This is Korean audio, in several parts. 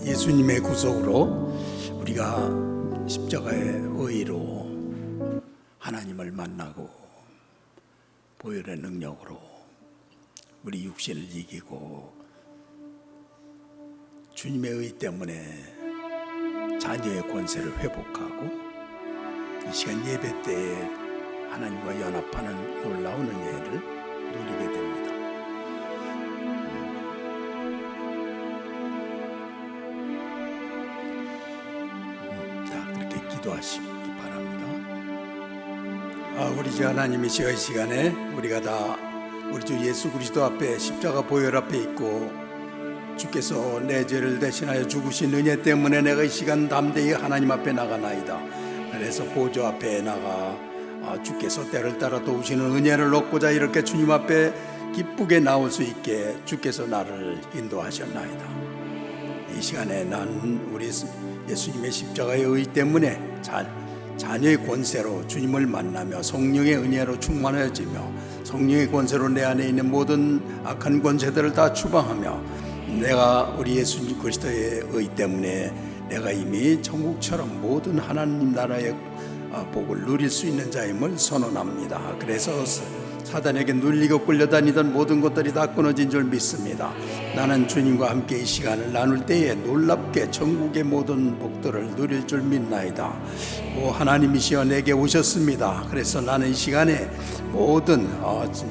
예수님의 구속으로 우리가 십자가의 의의로 하나님을 만나고 보혈의 능력으로 우리 육신을 이기고 주님의 의 때문에 자녀의 권세를 회복하고 이 시간 예배 때에 하나님과 연합하는 놀라운 은혜를 누리게 됩니다. 그렇게 기도하시기 바랍니다. 우리 주 하나님이시여, 이 시간에 우리가 다 우리 주 예수 그리스도 앞에 십자가 보혈 앞에 있고 주께서 내 죄를 대신하여 죽으신 은혜 때문에 내가 이 시간 담대히 하나님 앞에 나가나이다. 그래서 보좌 앞에 나가 주께서 때를 따라 도우시는 은혜를 얻고자 이렇게 주님 앞에 기쁘게 나올 수 있게 주께서 나를 인도하셨나이다. 이 시간에 나는 우리 예수님의 십자가의 의 때문에 자녀의 권세로 주님을 만나며 성령의 은혜로 충만해지며 성령의 권세로 내 안에 있는 모든 악한 권세들을 다 추방하며 내가 우리 예수님 그리스도의 의 때문에 내가 이미 천국처럼 모든 하나님 나라의 복을 누릴 수 있는 자임을 선언합니다. 그래서 사단에게 눌리고 끌려다니던 모든 것들이 다 끊어진 줄 믿습니다. 나는 주님과 함께 이 시간을 나눌 때에 놀랍게 천국의 모든 복들을 누릴 줄 믿나이다. 오 하나님이시여, 내게 오셨습니다. 그래서 나는 이 시간에 모든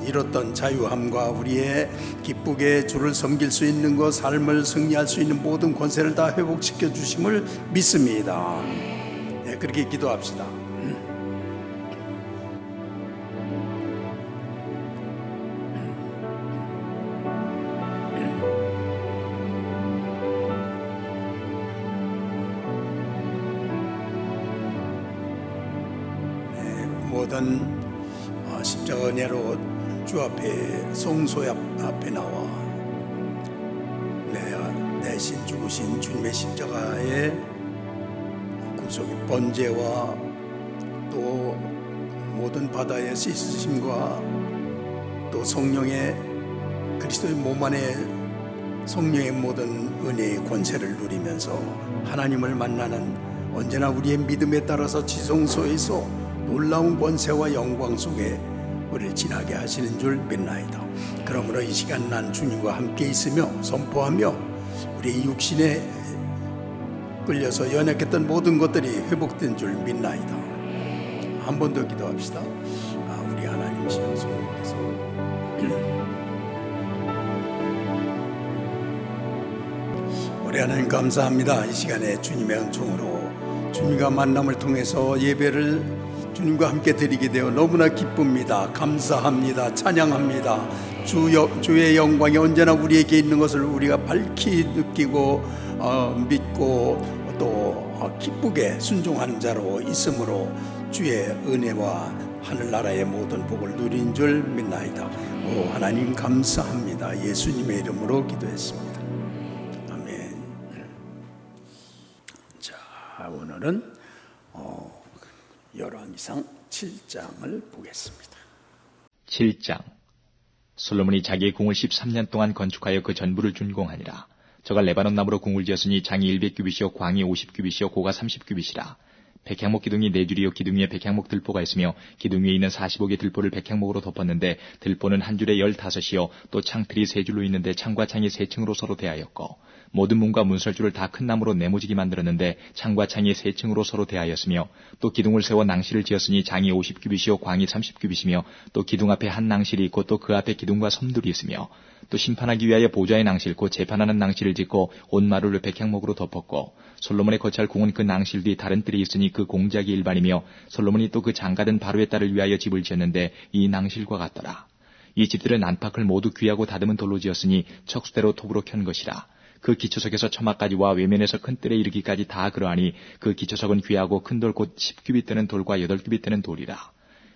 잃었던 자유함과 우리의 기쁘게 주를 섬길 수 있는 것, 삶을 승리할 수 있는 모든 권세를 다 회복시켜 주심을 믿습니다. 네, 그렇게 기도합시다. 모든 십자가 은혜로 주 앞에 성소 앞에 나와 내신 죽으신 주님의 십자가의 구속의 번제와 또 모든 바다의 씻으심과 또 성령의 그리스도의 몸 안에 성령의 모든 은혜의 권세를 누리면서 하나님을 만나는 언제나 우리의 믿음에 따라서 지성소에서 놀라운 권세와 영광 속에 우리를 지나게 하시는 줄 믿나이다. 그러므로 이 시간 난 주님과 함께 있으며 선포하며 우리 육신에 끌려서 연약했던 모든 것들이 회복된 줄 믿나이다. 한 번 더 기도합시다. 우리 하나님이시여, 성령께서 우리 하나님 감사합니다. 이 시간에 주님의 은총으로 주님과 만남을 통해서 예배를 주님과 함께 드리게 되어 너무나 기쁩니다. 감사합니다. 찬양합니다. 주의 영광이 언제나 우리에게 있는 것을 우리가 밝히 느끼고 믿고 또 기쁘게 순종하는 자로 있으므로 주의 은혜와 하늘나라의 모든 복을 누린 줄 믿나이다. 오 하나님 감사합니다. 예수님의 이름으로 기도했습니다. 아멘. 자, 오늘은 열왕기상 7장을 보겠습니다. 7장. 솔로몬이 자기의 궁을 13년 동안 건축하여 그 전부를 준공하니라. 저가 레바논 나무로 궁을 지었으니 장이 100규빗이요 광이 50규빗이요 고가 30규빗이라. 백향목 기둥이 4줄이요 기둥 위에 백향목 들보가 있으며 기둥 위에 있는 45개 들보를 백향목으로 덮었는데 들보는 한 줄에 15이요 또 창틀이 3줄로 있는데 창과 창이 3층으로 서로 대하였고 모든 문과 문설주를 다 큰 나무로 네모지게 만들었는데 창과 창이 3층으로 서로 대하였으며 또 기둥을 세워 낭실을 지었으니 장이 50규빗이요 광이 30규빗이며 또 기둥 앞에 한 낭실이 있고 또 그 앞에 기둥과 섬들이 있으며 또 심판하기 위하여 보좌의 낭실 곧 재판하는 낭실을 짓고 온 마루를 백향목으로 덮었고 솔로몬의 거처할 궁은 그 낭실 뒤 다른 뜰이 있으니 그 공작이 일반이며 솔로몬이 또 그 장가든 바로의 딸을 위하여 집을 지었는데 이 낭실과 같더라. 이 집들은 안팎을 모두 귀하고 다듬은 돌로 지었으니 척수대로 톱으로 켠 것이라. 그 기초석에서 처마까지와 외면에서 큰 뜰에 이르기까지 다 그러하니 그 기초석은 귀하고 큰 돌 곧 10규빗 되는 돌과 8규빗 되는 돌이라.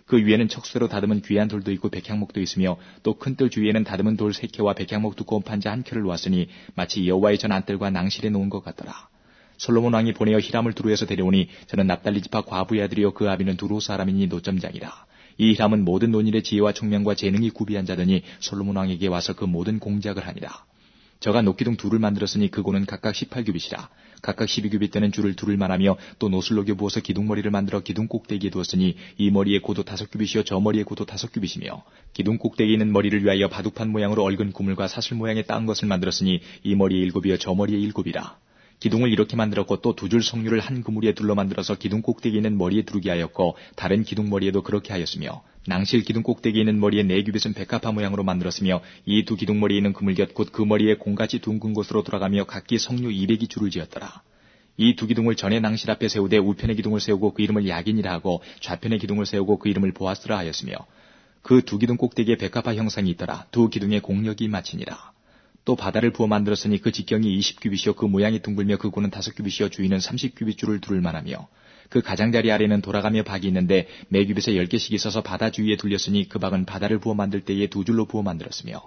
그 위에는 척수대로 다듬은 귀한 돌도 있고 백향목도 있으며 또 큰 뜰 주위에는 다듬은 돌 3켜와 백향목 두꺼운 판자 1켜를 놓았으니 마치 여호와의 전 안뜰과 낭실에 놓은 것 같더라. 솔로몬 왕이 보내어 히람을 두루에서 데려오니 저는 납달리 지파 과부의 아들이요 그 아비는 두루 사람이니 노점장이라. 이 히람은 모든 논일의 지혜와 총명과 재능이 구비한 자더니 솔로몬 왕에게 와서 그 모든 공작을 하니라. 저가 녹기둥 둘을 만들었으니 그 고는 각각 18규빗이라. 각각 12규빗 되는 줄을 두를 만하며 또 노술 녹여 부어서 기둥머리를 만들어 기둥 꼭대기에 두었으니 이 머리의 고도 5규빗이요 저 머리의 고도 5규빗이며 기둥 꼭대기에 있는 머리를 위하여 바둑판 모양으로 얽은 구물과 사슬 모양의 따은 것을 만들었으니 이 머리의 7이요 저 머리의 7이라. 기둥을 이렇게 만들었고 또 두 줄 석류를 한 그물에 둘러 만들어서 기둥 꼭대기에 있는 머리에 두르게 하였고 다른 기둥 머리에도 그렇게 하였으며 낭실 기둥 꼭대기에 있는 머리에 4규빗은 백합화 모양으로 만들었으며 이 두 기둥 머리에 있는 그물 곁 곧 그 머리에 공같이 둥근 곳으로 돌아가며 각기 석류 200이 줄을 지었더라. 이 두 기둥을 전에 낭실 앞에 세우되 우편의 기둥을 세우고 그 이름을 야긴이라 하고 좌편의 기둥을 세우고 그 이름을 보아스라 하였으며 그 두 기둥 꼭대기에 백합화 형상이 있더라. 두 기둥의 공력이 마치니라. 또 바다를 부어 만들었으니 그 직경이 20규빗이요 그 모양이 둥글며 그 고는 5규빗이요 주위는 30규빗 줄을 두를 만하며 그 가장자리 아래는 돌아가며 박이 있는데 매 규빗에 10개씩 있어서 바다 주위에 둘렸으니 그 박은 바다를 부어 만들 때에 2줄로 부어 만들었으며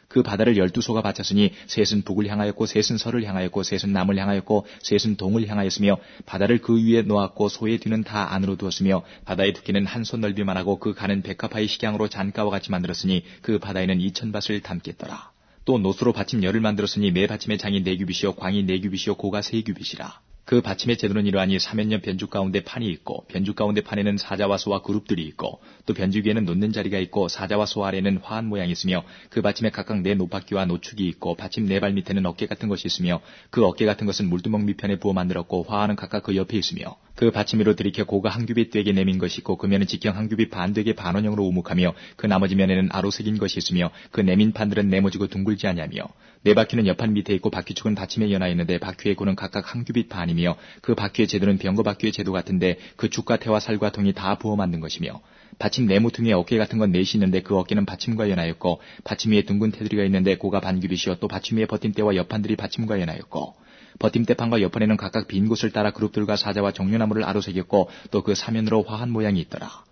그 바다를 12소가 바쳤으니 셋은 북을 향하였고 셋은 서를 향하였고 셋은 남을 향하였고 셋은 동을 향하였으며 바다를 그 위에 놓았고 소의 뒤는 다 안으로 두었으며 바다의 두께는 한 손 넓이만 하고 그 간은 백합화의 식양으로 잔가와 같이 만들었으니 그 바다에는 2000밭을 담겠더라. 또 노수로 받침 열을 만들었으니 매 받침의 장이 4규빗이요 광이 4규빗이요 고가 3규빗이라. 그 받침의 제도는 이러하니 사면옆 변죽 가운데 판이 있고 변죽 가운데 판에는 사자와 소와 그룹들이 있고 또 변죽 위에는 놓는 자리가 있고 사자와 소 아래에는 화한 모양이 있으며 그 받침에 각각 4 노바퀴와 노축이 있고 받침 4발 밑에는 어깨 같은 것이 있으며 그 어깨 같은 것은 물두멍 밑편에 부어 만들었고 화하는 각각 그 옆에 있으며 그 받침 위로 들이켜 고가 한 규빗 되게 내민 것이 있고 그 면은 직경 한 규빗 반 되게 반원형으로 우묵하며 그 나머지 면에는 아로 새긴 것이 있으며 그 내민 판들은 네모지고 둥글지 아니하며 4바퀴는 옆판 밑에 있고 바퀴축은 받침에 연하 있는데 바퀴의 고는 각각 한 규빗 반이며 그 바퀴의 제도는 병거 바퀴의 제도 같은데 그 축과 태와 살과 통이 다 부어 만든 것이며 받침 네모퉁이에 어깨 같은 건 넷이 있는데 그 어깨는 받침과 연하였고 받침 위에 둥근 테두리가 있는데 고가 반 규빗이요 또 받침 위에 버팀대와 옆판들이 받침과 연하였고 버팀대판과 옆판에는 각각 빈 곳을 따라 그룹들과 사자와 종려나무를 아로새겼고 또 그 사면으로 화한 모양이 있더라.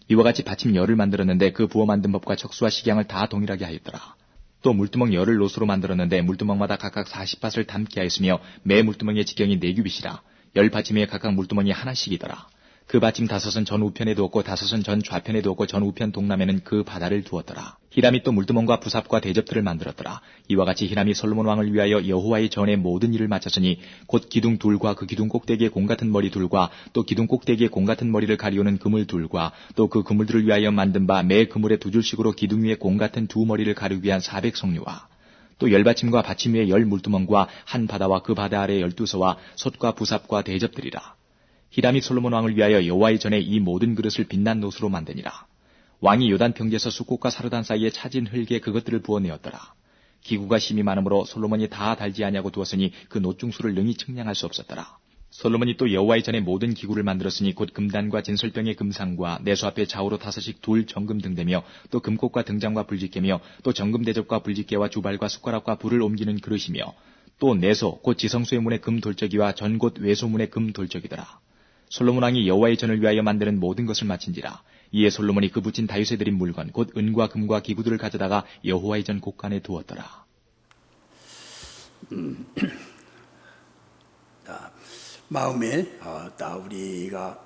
이와 같이 받침 열을 만들었는데 그 부어 만든 법과 척수와 식양을 다 동일하게 하였더라. 또 물두멍 열을 노수로 만들었는데 물두멍마다 각각 40밭을 담게 하였으며 매 물두멍의 직경이 4규빗이라. 열 받침 위에 각각 물두멍이 하나씩이더라. 그 받침 5은 전 우편에 두었고 5은 전 좌편에 두었고 전 우편 동남에는 그 바다를 두었더라. 히람이 또 물두멍과 부삽과 대접들을 만들었더라. 이와 같이 히람이 솔로몬 왕을 위하여 여호와의 전에 모든 일을 마쳤으니 곧 기둥 둘과 그 기둥 꼭대기에 공 같은 머리 둘과 또 기둥 꼭대기에 공 같은 머리를 가리우는 그물 둘과 또 그 그물들을 위하여 만든 바 매 그물에 2줄씩으로 기둥 위에 공 같은 2 머리를 가리우기 위한 400석류와 또 열받침과 받침 위에 10 물두멍과 한 바다와 그 바다 아래 12소와 솥과 부삽과 대접들이라. 히람이 솔로몬 왕을 위하여 여호와의 전에 이 모든 그릇을 빛난 노수로 만드니라. 왕이 요단 평지에서 숫꽃과 사르단 사이에 차진 흙에 그것들을 부어내었더라. 기구가 심이 많으므로 솔로몬이 다 달지 아니하고 두었으니 그 노중수를 능히 측량할 수 없었더라. 솔로몬이 또 여호와의 전에 모든 기구를 만들었으니 곧 금단과 진설병의 금상과 내수 앞에 좌우로 5씩 둘 정금 등대며 또 금꽃과 등장과 불집게며 또 정금 대접과 불집게와 주발과 숟가락과 불을 옮기는 그릇이며 또 내소 곧 지성소의 문의 금 돌적이와 전 곧 외소문의 금 돌적이더라. 솔로몬 왕이 여호와의 전을 위하여 만드는 모든 것을 마친지라. 이에 솔로몬이 그 붙인 다윗에 드린 물건 곧 은과 금과 기구들을 가져다가 여호와의 전 곳간에 두었더라. 마음에 우리가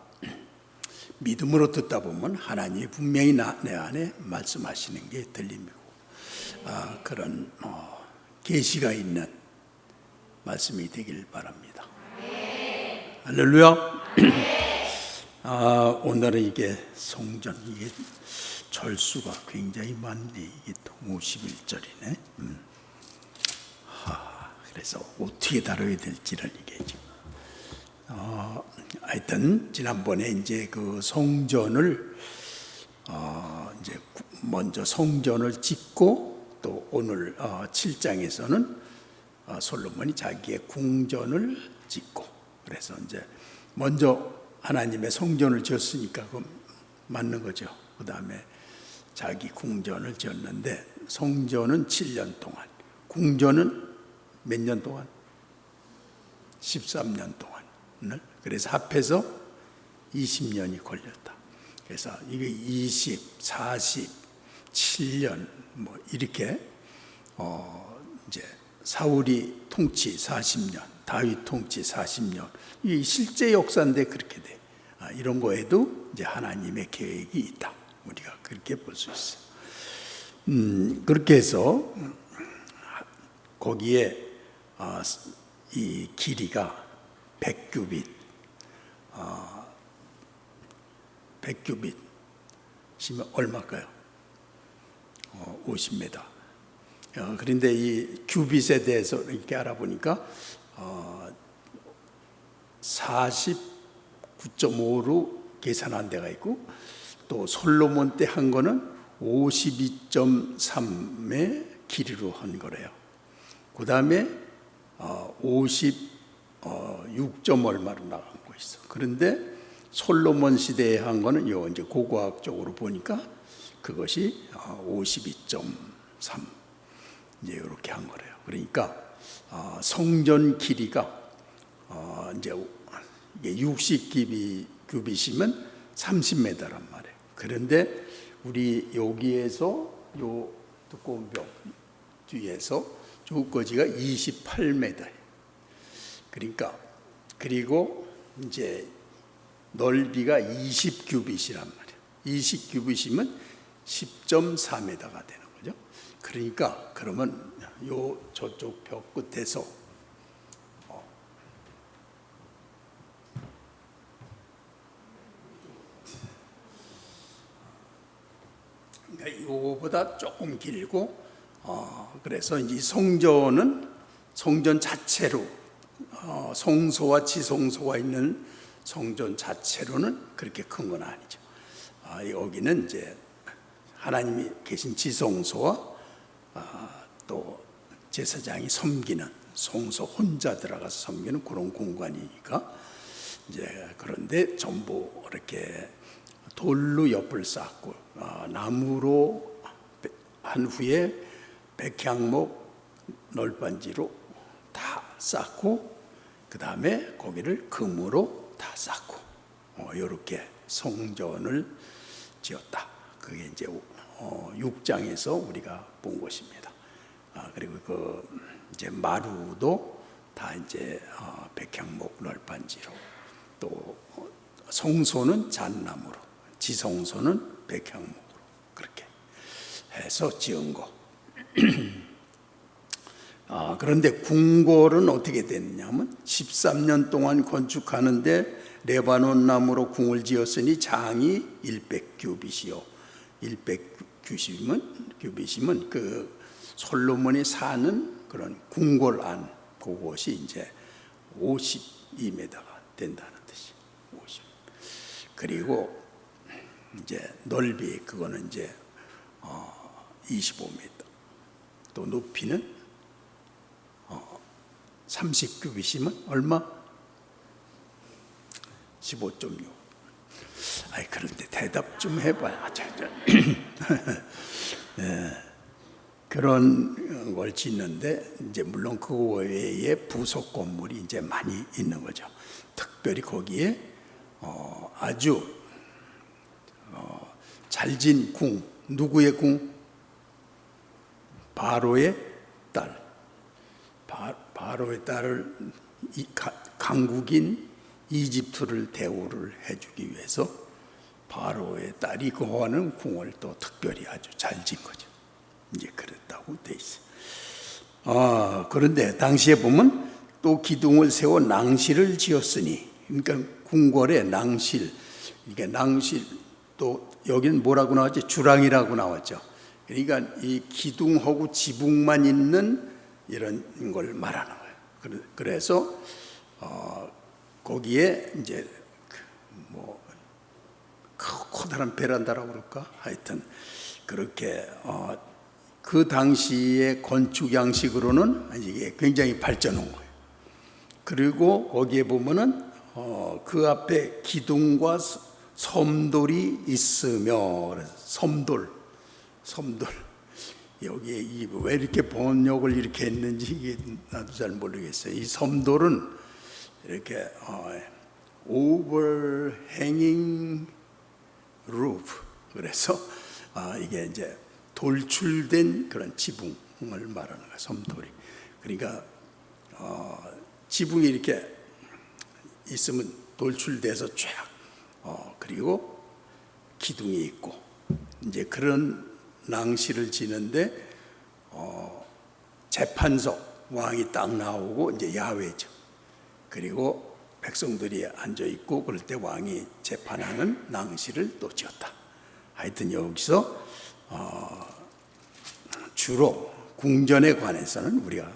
믿음으로 듣다 보면 하나님이 분명히 내 안에 말씀하시는 게 들립니다. 그런 계시가 있는 말씀이 되길 바랍니다. 할렐루야. 오늘은 이게 성전, 이게 절수가 굉장히 많네. 이게 51절이네. 그래서 어떻게 다뤄야 될지를 이게 지금. 하여튼 지난번에 이제 그 성전을 이제 먼저 성전을 짓고 또 오늘 7장에서는 솔로몬이 자기의 궁전을 짓고 그래서 이제 먼저 하나님의 성전을 지었으니까 그 맞는 거죠. 그 다음에 자기 궁전을 지었는데 성전은 7년 동안, 궁전은 몇 년 동안? 13년 동안. 그래서 합해서 20년이 걸렸다. 그래서 이게 20, 40, 7년 뭐 이렇게 이제 사울이 통치 40년, 다윗 통치 40년. 이 실제 역사인데 그렇게 돼. 이런 거에도 이제 하나님의 계획이 있다. 우리가 그렇게 볼 수 있어요. 그렇게 해서 거기에 이 길이가 100규빗, 100규빗이면 얼마일까요? 50m. 그런데 이 규빗에 대해서 이렇게 알아보니까 49.5로 계산한 데가 있고, 또 솔로몬 때 한 거는 52.3의 길이로 한 거래요. 그 다음에 56점 얼마로 나간 거 있어. 그런데 솔로몬 시대에 한 거는 요 이제 고고학적으로 보니까 그것이 52.3 이제 이렇게 한 거래요. 그러니까 성전 길이가 이제 이게 60규빗이면 30m란 말이에요. 그런데 우리 여기에서 요 두꺼운 벽 뒤에서 저까지가 28m예요. 그러니까 그리고 이제 넓이가 20규빗이란 말이에요. 20규빗이면 10.4m가 되는 거죠. 그러니까 그러면 요 저쪽 벽 끝에서 그러니까 요거보다 조금 길고, 그래서 이 성전 자체로 성소와 지성소가 있는 성전 자체로는 그렇게 큰 건 아니죠. 여기는 이제 하나님이 계신 지성소와 또 제사장이 섬기는 성소 혼자 들어가서 섬기는 그런 공간이니까 이제, 그런데 전부 이렇게 돌로 옆을 쌓고 나무로 한 후에 백향목 널빤지로 다 쌓고, 그 다음에 거기를 금으로 다 쌓고 이렇게 성전을 지었다. 그게 이제 6장에서 우리가 본 것입니다. 그리고 그 이제 마루도 다 이제 백향목 널빤지로, 또 성소는 잣나무로, 지성소는 백향목으로 그렇게 해서 지은 거. 그런데 궁궐은 어떻게 됐느냐면 13년 동안 건축하는데 레바논 나무로 궁을 지었으니 장이 100규빗이요. 100규빗이면 그 솔로몬이 사는 그런 궁궐 안, 그것이 이제 52m가 된다는 뜻이 50. 그리고 이제 넓이, 그거는 이제 25m. 또 높이는 30규빗이면 얼마? 15.6. 그런데 대답 좀 해봐야. 그런 걸 짓는데, 이제 물론 그 외에 부속 건물이 이제 많이 있는 거죠. 특별히 거기에 아주 잘 진 궁, 누구의 궁? 바로의 딸. 바로의 딸을 강국인 이집트를 대우를 해주기 위해서 바로의 딸이 거하는 궁을 또 특별히 아주 잘 진 거죠. 이제 그랬다고 돼 있어요. 그런데 당시에 보면 또 기둥을 세워 낭실을 지었으니, 그러니까 궁궐에 낭실, 이게 낭실, 또 여기는 뭐라고 나왔지? 주랑이라고 나왔죠. 그러니까 이 기둥하고 지붕만 있는 이런 걸 말하는 거예요. 그래서 거기에 이제 뭐 커다란 베란다라고 그럴까? 하여튼 그렇게 그 당시의 건축 양식으로는 이게 굉장히 발전한 거예요. 그리고 거기에 보면은 그 앞에 기둥과 섬돌이 있으며, 섬돌. 여기에 왜 이렇게 번역을 이렇게 했는지 이게 나도 잘 모르겠어요. 이 섬돌은 이렇게 overhanging roof. 그래서 이게 이제 돌출된 그런 지붕을 말하는 거예요. 섬돌이. 그러니까 지붕이 이렇게 있으면 돌출돼서 쫙, 그리고 기둥이 있고, 이제 그런 낭실을 지는데 재판석, 왕이 딱 나오고 이제 야훼죠. 그리고 백성들이 앉아 있고 그럴 때 왕이 재판하는 낭시를 또 지었다. 하여튼 여기서 주로 궁전에 관해서는 우리가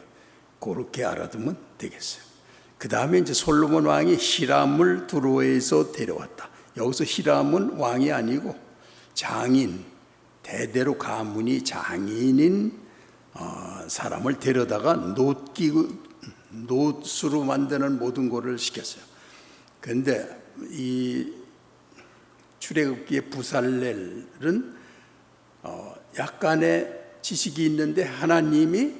그렇게 알아두면 되겠어요. 그 다음에 이제 솔로몬 왕이 히람을 두로에서 데려왔다. 여기서 히람은 왕이 아니고 장인, 대대로 가문이 장인인 사람을 데려다가 놋으로 만드는 모든 것을 시켰어요. 그런데 이 출애굽기의 부살렐은 약간의 지식이 있는데 하나님이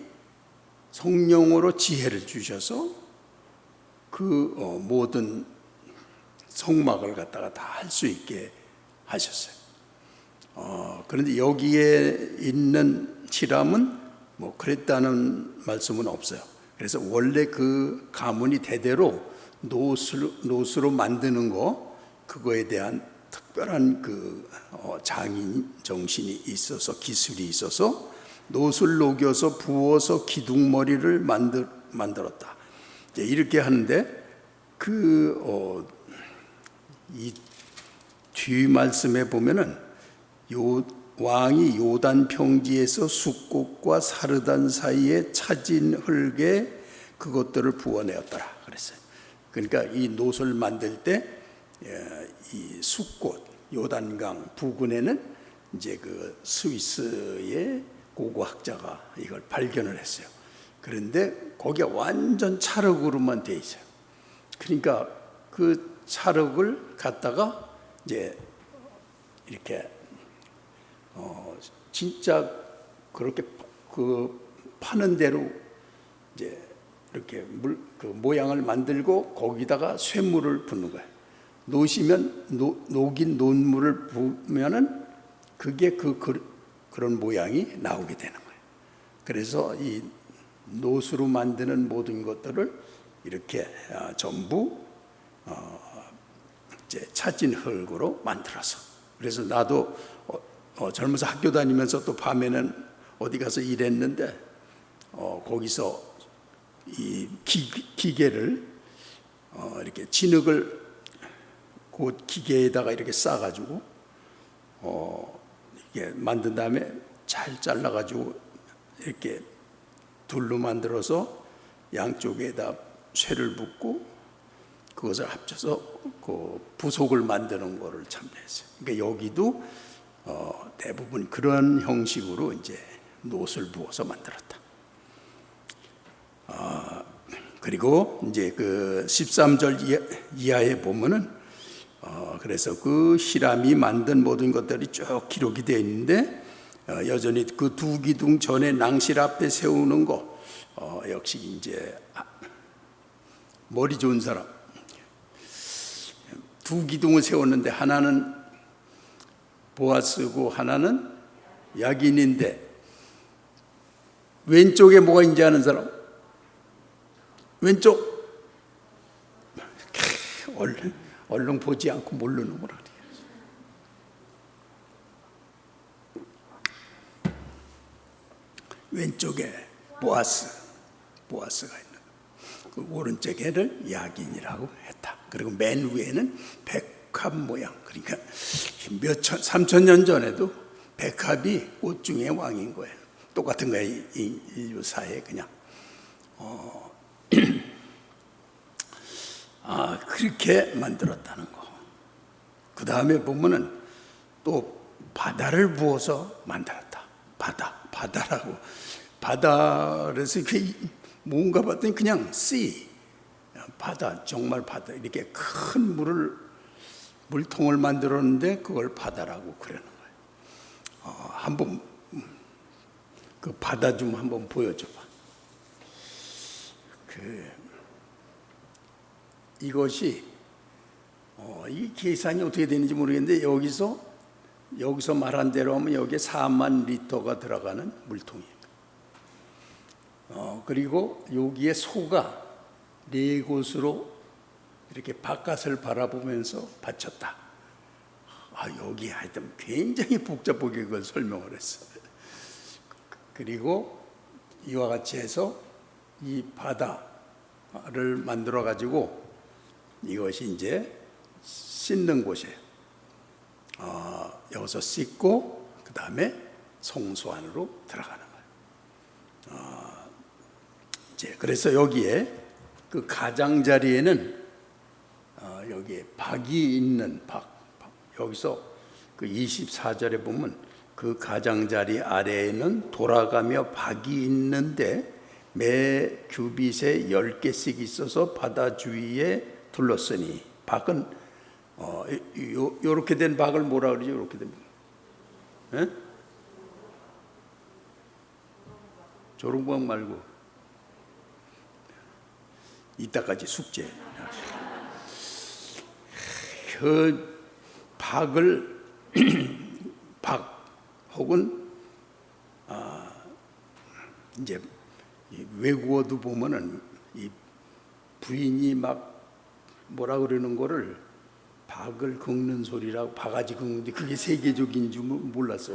성령으로 지혜를 주셔서 그 모든 성막을 갖다가 다 할 수 있게 하셨어요. 그런데 여기에 있는 히람은 뭐 그랬다는 말씀은 없어요. 그래서 원래 그 가문이 대대로 놋으로 만드는 거, 그거에 대한 특별한 그 장인 정신이 있어서, 기술이 있어서 놋을 녹여서 부어서 기둥머리를 만들었다. 이제 이렇게 하는데 이 뒤 말씀에 보면은 왕이 요단 평지에서 숫꽃과 사르단 사이에 차진 흙에 그것들을 부어내었더라 그랬어요. 그러니까 이 놋을 만들 때 이 숫꽃, 요단강 부근에는 이제 그 스위스의 고고학자가 이걸 발견을 했어요. 그런데 거기가 완전 찰흙으로만 돼 있어요. 그러니까 그 찰흙을 갖다가 이제 이렇게 진짜 그렇게 그 파는 대로 이제 이렇게 그 모양을 만들고 거기다가 쇠물을 붓는 거예요. 녹이면 녹인 논물을 부으면은 그게 그런 모양이 나오게 되는 거예요. 그래서 이 놋으로 만드는 모든 것들을 이렇게 전부 이제 차진 흙으로 만들어서, 그래서 나도 젊어서 학교 다니면서 또 밤에는 어디 가서 일했는데 거기서 이 기계를 이렇게 진흙을 그 기계에다가 이렇게 싸가지고 이게 만든 다음에 잘 잘라가지고 이렇게 둘로 만들어서 양쪽에다 쇠를 붓고 그것을 합쳐서 그 부속을 만드는 거를 참여했어요. 그러니까 여기도 대부분 그런 형식으로 이제 놋을 부어서 만들었다. 그리고 이제 그 13절 이하에 보면은 그래서 그 히람이 만든 모든 것들이 쭉 기록이 되어 있는데 여전히 그 두 기둥 전에 낭실 앞에 세우는 거 역시 이제 머리 좋은 사람 두 기둥을 세웠는데 하나는 보아스고 하나는 야긴인데 왼쪽에 뭐가 있는지 아는 사람? 왼쪽 얼른 보지 않고 모르는 거라 그래요. 왼쪽에 보아스가 있는 그 오른쪽에를 야긴이라고 했다. 그리고 맨 위에는 백합 모양, 그러니까 3,000년 전에도 백합이 옷 중에 왕인 거예요. 똑같은 거예요. 인류 사회에 그냥 그렇게 만들었다는 거. 그 다음에 보면은 또 바다를 부어서 만들었다. 바다라고. 바다에서 뭔가 봤더니 그냥 바다, 정말 바다. 이렇게 큰 물통을 만들었는데 그걸 바다라고 그러는 거예요. 한번 그 바다 좀 한번 보여줘봐. 이것이 이 계산이 어떻게 되는지 모르겠는데 여기서 말한 대로 하면 여기에 4만 리터가 들어가는 물통이에요. 그리고 여기에 소가 4곳으로 이렇게 바깥을 바라보면서 바쳤다. 여기 하여튼 굉장히 복잡하게 그걸 설명을 했어요. 그리고 이와 같이 해서 이 바다를 만들어 가지고 이것이 이제 씻는 곳이에요. 여기서 씻고 그 다음에 성소 안으로 들어가는 거예요. 이제 그래서 여기에 그 가장자리에는 여기에 박이 있는 여기서 그 24절에 보면 그 가장자리 아래에는 돌아가며 박이 있는데 매 규빗에 10개씩 있어서 바다 주위에 둘렀으니, 박은 요렇게 된 박을 뭐라 그러죠? 요렇게 된 박. 예? 조롱박 말고 이따까지 숙제. 그 박을 박 혹은 이제 외국어도 보면은 이 부인이 막 뭐라 그러는 거를 박을 긁는 소리라고, 바가지 긁는데 그게 세계적인 줄 몰랐어.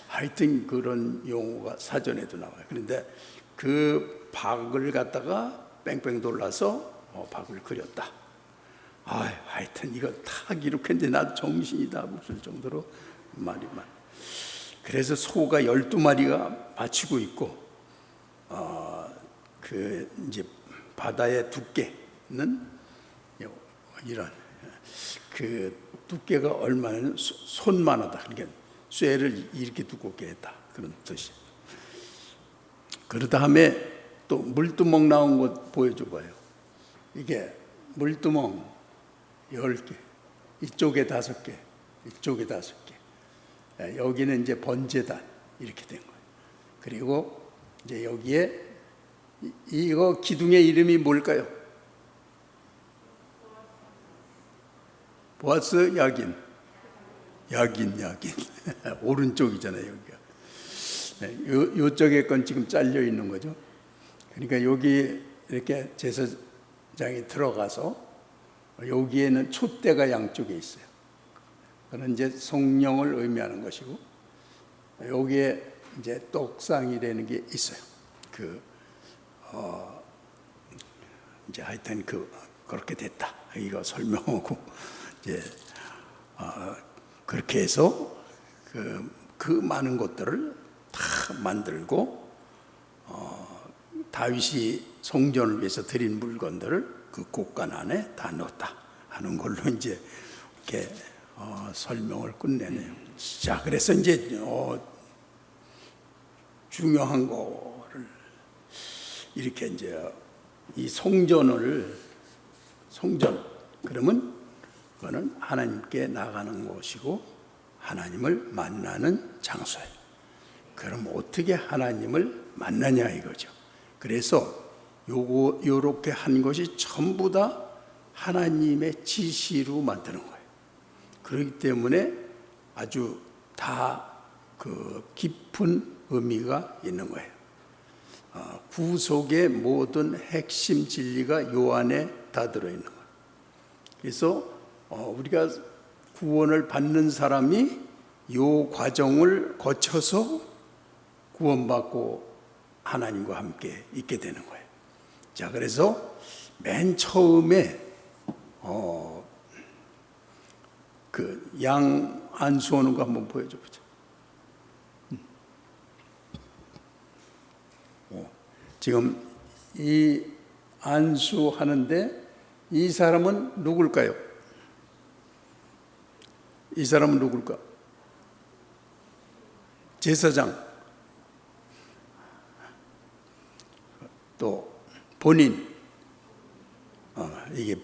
하여튼 그런 용어가 사전에도 나와요. 그런데 그 박을 갖다가 뺑뺑 돌라서 박을 그렸다. 하여튼 이거 다 기록했는데 나도 정신이 다 없을 정도로 말이 많아. 그래서 소가 12마리가 맞추고 있고, 그 이제 바다의 두께는 이런 그 두께가 얼마나 손만하다. 그러니까 쇠를 이렇게 두껍게 했다, 그런 뜻이. 그 다음에 또 물두멍 나온 것 보여줘봐요. 이게 물두멍 10개, 이쪽에 5개, 이쪽에 5개. 여기는 이제 번제단 이렇게 된 거예요. 그리고 이제 여기에 이거 기둥의 이름이 뭘까요? 보아스 야긴. 오른쪽이잖아요, 여기가. 요쪽에 건 지금 잘려 있는 거죠. 그러니까 여기 이렇게 제사장이 들어가서 여기에는 촛대가 양쪽에 있어요. 그건 이제 성령을 의미하는 것이고, 여기에 이제 떡상이라는 게 있어요. 이제 하여튼 그렇게 됐다. 이거 설명하고 이제 그렇게 해서 그 많은 것들을 다 만들고, 다윗이 성전을 위해서 드린 물건들을 그 곳간 안에 다 넣었다 하는 걸로 이제 이렇게 설명을 끝내네요. 자, 그래서 이제 중요한 거를 이렇게 이제 이 성전 그러면 그거는 하나님께 나가는 곳이고 하나님을 만나는 장소예요. 그럼 어떻게 하나님을 만나냐 이거죠. 그래서 요렇게 한 것이 전부 다 하나님의 지시로 만드는 거예요. 그렇기 때문에 아주 다 그 깊은 의미가 있는 거예요. 구속의 모든 핵심 진리가 요 안에 다 들어있는 거예요. 그래서 우리가 구원을 받는 사람이 요 과정을 거쳐서 구원받고 하나님과 함께 있게 되는 거예요. 자, 그래서 맨 처음에 그 양 안수하는 거 한번 보여줘 보자. 지금 이 안수하는데 이 사람은 누굴까요? 이 사람은 누굴까? 제사장, 또 본인, 이게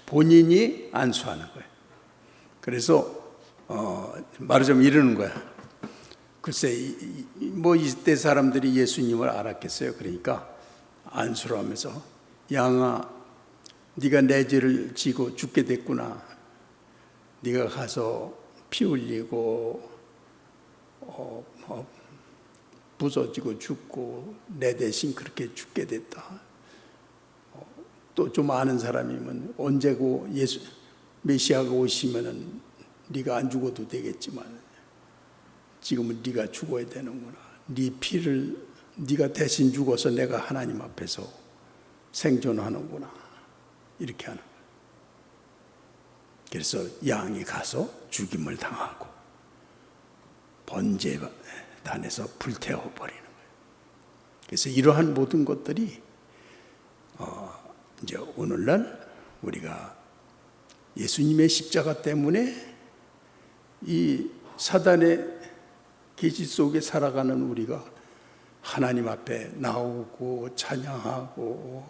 본인이 안수하는 거예요. 그래서 말하자면 이러는 거야. 글쎄, 뭐 이때 사람들이 예수님을 알았겠어요. 그러니까 안수를 하면서, 양아, 네가 내 죄를 지고 죽게 됐구나. 네가 가서 피 흘리고 부서지고 죽고 내 대신 그렇게 죽게 됐다. 또 좀 아는 사람이면 언제고 메시아가 오시면은 네가 안 죽어도 되겠지만 지금은 네가 죽어야 되는구나. 네 피를 네가 대신 죽어서 내가 하나님 앞에서 생존하는구나, 이렇게 하는 거예요. 그래서 양이 가서 죽임을 당하고 번제단에서 불태워 버리는 거예요. 그래서 이러한 모든 것들이 이제 오늘날 우리가 예수님의 십자가 때문에 이 사단의 계시 속에 살아가는 우리가 하나님 앞에 나오고 찬양하고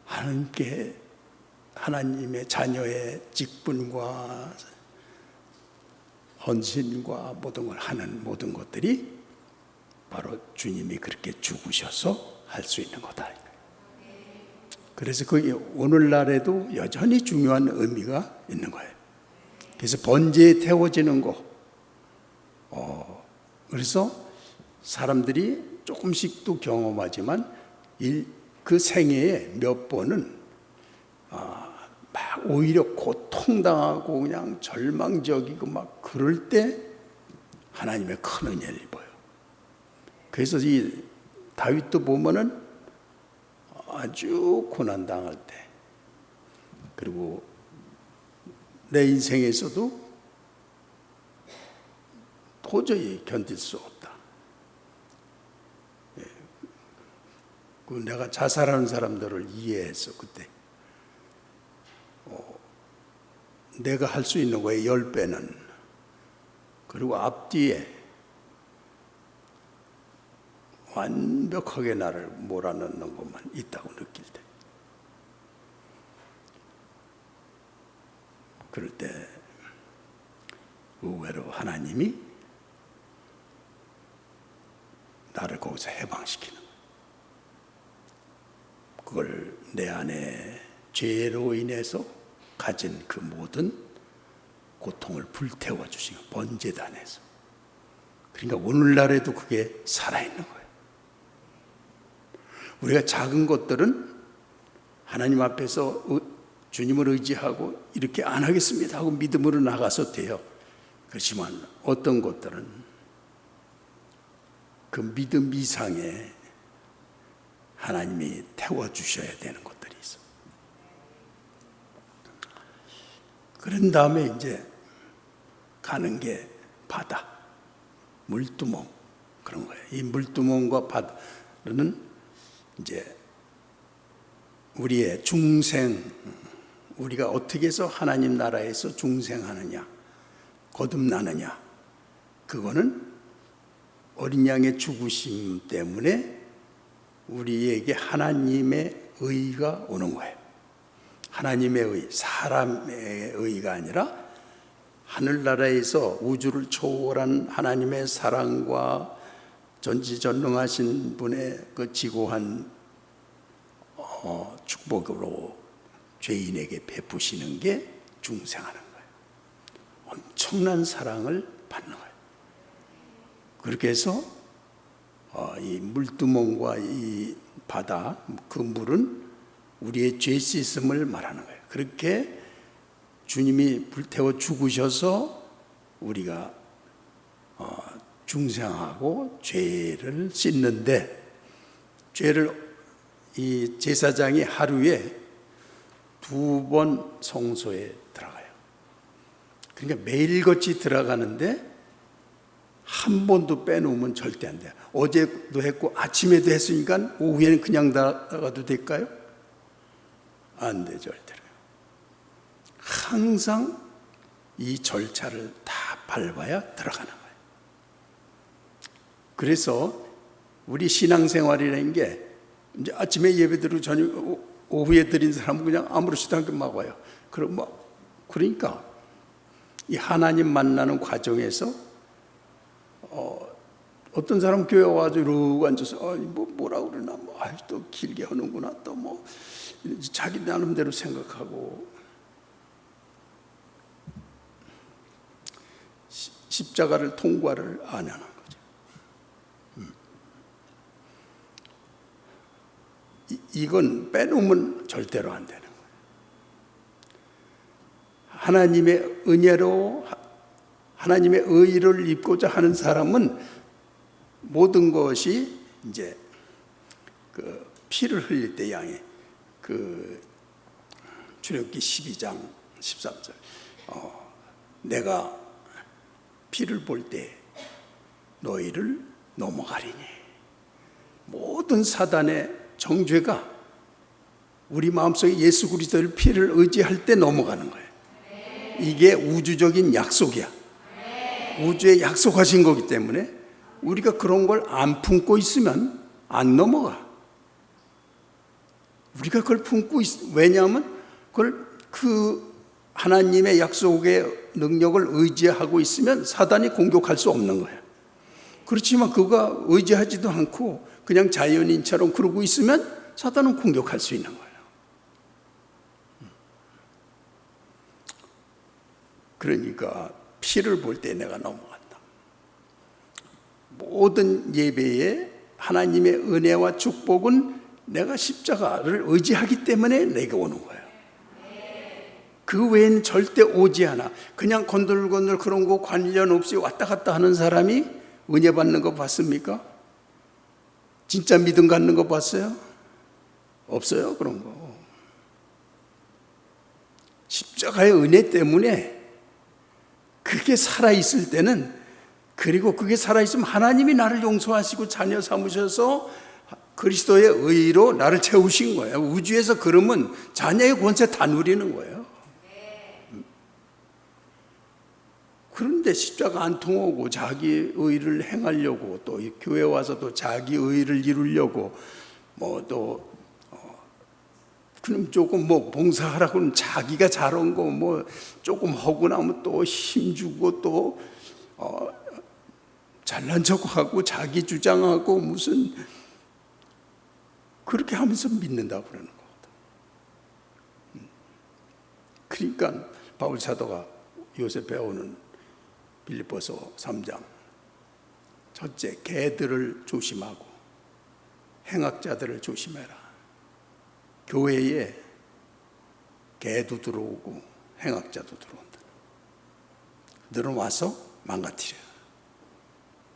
하나님께 하나님의 자녀의 직분과 헌신과 모든 걸 하는 모든 것들이 바로 주님이 그렇게 죽으셔서 할 수 있는 거다. 그래서 그게 오늘날에도 여전히 중요한 의미가 있는 거예요. 그래서 번제에 태워지는 거, 그래서 사람들이 조금씩도 경험하지만 그 생애에 몇 번은 막 오히려 고통당하고 그냥 절망적이고 막 그럴 때 하나님의 큰 은혜를 입어요. 그래서 이 다윗도 보면은 아주 고난당할 때, 그리고 내 인생에서도 도저히 견딜 수 없다. 내가 자살하는 사람들을 이해해서 그때 내가 할 수 있는 거에 10배는, 그리고 앞뒤에 완벽하게 나를 몰아넣는 것만 있다고 느낄 때, 그럴 때 의외로 하나님이 나를 거기서 해방시키는 거예요. 그걸 내 안에 죄로 인해서 가진 그 모든 고통을 불태워 주시는 번제단에서. 그러니까 오늘날에도 그게 살아있는 거예요. 우리가 작은 것들은 하나님 앞에서 주님을 의지하고 이렇게 안 하겠습니다 하고 믿음으로 나가서 돼요. 그렇지만 어떤 것들은 그 믿음 이상의 하나님이 태워주셔야 되는 것들이 있어. 그런 다음에 이제 가는 게 바다, 물두멍, 그런 거예요. 이 물두멍과 바다는 이제 우리의 중생, 우리가 어떻게 해서 하나님 나라에서 중생하느냐, 거듭나느냐, 그거는 어린 양의 죽으심 때문에 우리에게 하나님의 의가 오는 거예요. 하나님의 의, 사람의 의가 아니라 하늘나라에서 우주를 초월한 하나님의 사랑과 전지전능하신 분의 그 지고한 축복으로 죄인에게 베푸시는 게 중생하는 거예요. 엄청난 사랑을 받는 거예요. 그렇게 해서 이 물두멍과 이 바다, 그 물은 우리의 죄 씻음을 말하는 거예요. 그렇게 주님이 불태워 죽으셔서 우리가 중생하고 죄를 씻는데, 죄를 이 제사장이 하루에 2번 성소에 들어가요. 그러니까 매일같이 들어가는데 한 번도 빼놓으면 절대 안 돼요. 어제도 했고 아침에도 했으니까 오후에는 그냥 나가도 될까요? 안 돼, 절대로. 항상 이 절차를 다 밟아야 들어가는 거예요. 그래서 우리 신앙생활이라는 게 이제 아침에 예배드리고 저녁 오후에 드린 사람은 그냥 아무렇지도 않게 막 와요. 그러니까 이 하나님 만나는 과정에서 어떤 사람 교회 와서 이러고 앉아서 뭐라고 그러나 또 길게 하는구나, 또 뭐 자기 나름대로 생각하고 십자가를 통과를 안 하는 거죠. 이건 빼놓으면 절대로 안 되는 거예요. 하나님의 은혜로 하나님의 의를 입고자 하는 사람은 모든 것이 이제 그 피를 흘릴 때 양에 그 출애굽기 12장 13절 내가 피를 볼 때 너희를 넘어가리니. 모든 사단의 정죄가 우리 마음속에 예수 그리스도의 피를 의지할 때 넘어가는 거예요. 이게 우주적인 약속이야. 우주에 약속하신 거기 때문에 우리가 그런 걸 안 품고 있으면 안 넘어가. 우리가 그걸 품고 왜냐하면 그걸 그 하나님의 약속의 능력을 의지하고 있으면 사단이 공격할 수 없는 거예요. 그렇지만 그가 의지하지도 않고 그냥 자연인처럼 그러고 있으면 사단은 공격할 수 있는 거예요. 그러니까 피를 볼 때 내가 넘어간다. 모든 예배에 하나님의 은혜와 축복은 내가 십자가를 의지하기 때문에 내게 오는 거예요. 그 외에는 절대 오지 않아. 그냥 건들건들 그런 거 관련 없이 왔다 갔다 하는 사람이 은혜 받는 거 봤습니까? 진짜 믿음 갖는 거 봤어요? 없어요, 그런 거. 십자가의 은혜 때문에 그게 살아있을 때는, 그리고 그게 살아있으면 하나님이 나를 용서하시고 자녀 삼으셔서 그리스도의 의로 나를 채우신 거예요. 우주에서 그러면 자녀의 권세 다 누리는 거예요. 그런데 십자가 안 통하고 자기 의를 행하려고 또 교회 와서 또 자기 의를 이루려고 그럼 조금 봉사하라고는 자기가 잘한 거 조금 하고 나면 또 힘주고 또 잘난 척하고 자기 주장하고 무슨 그렇게 하면서 믿는다고 그러는 거거든. 그러니까 바울 사도가 요새 배우는 빌립보서 3장 첫째, 개들을 조심하고 행악자들을 조심해라. 교회에 개도 들어오고 행악자도 들어온다. 그들은 와서 망가뜨려.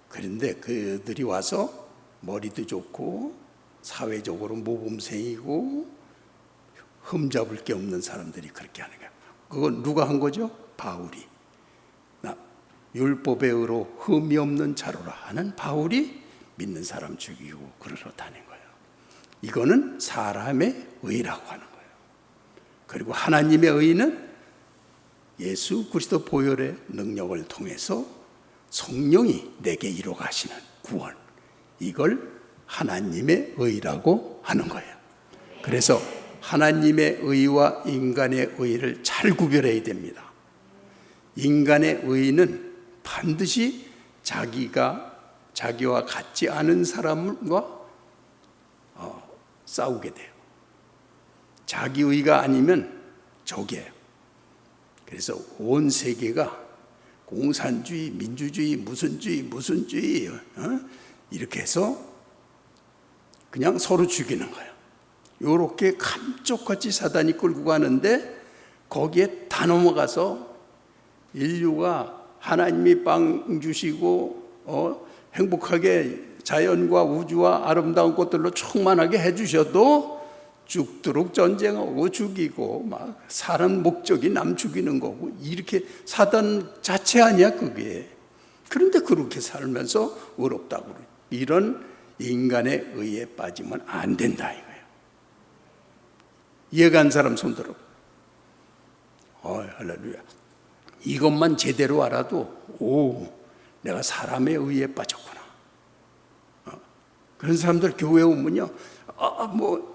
그런데 그들이 와서 머리도 좋고 사회적으로 모범생이고 흠잡을 게 없는 사람들이 그렇게 하는 거야. 그건 누가 한 거죠? 바울이. 율법의 의로 흠이 없는 자로라 하는 바울이 믿는 사람 죽이고 그러러 다닌 거예요. 이거는 사람의 의라고 하는 거예요. 그리고 하나님의 의는 예수 그리스도 보혈의 능력을 통해서 성령이 내게 이루어 가시는 구원, 이걸 하나님의 의라고 하는 거예요. 그래서 하나님의 의와 인간의 의를 잘 구별해야 됩니다. 인간의 의는 반드시 자기와 같지 않은 사람과 싸우게 돼요. 자기 의가 아니면 적이에요. 그래서 온 세계가 공산주의, 민주주의, 무슨 주의 이렇게 해서 그냥 서로 죽이는 거예요. 이렇게 감쪽같이 사단이 끌고 가는데 거기에 다 넘어가서 인류가 하나님이 빵 주시고 행복하게 자연과 우주와 아름다운 것들로 충만하게 해주셔도 죽도록 전쟁하고 죽이고 막 사람 목적이 남 죽이는 거고 이렇게 사단 자체 아니야 그게. 그런데 그렇게 살면서 의롭다고 그래. 이런 인간의 의에 빠지면 안 된다 이거예요. 이해가 안 사람 손 들어. 할렐루야. 이것만 제대로 알아도 내가 사람의 의에 빠졌구나. 그런 사람들 교회 오면요,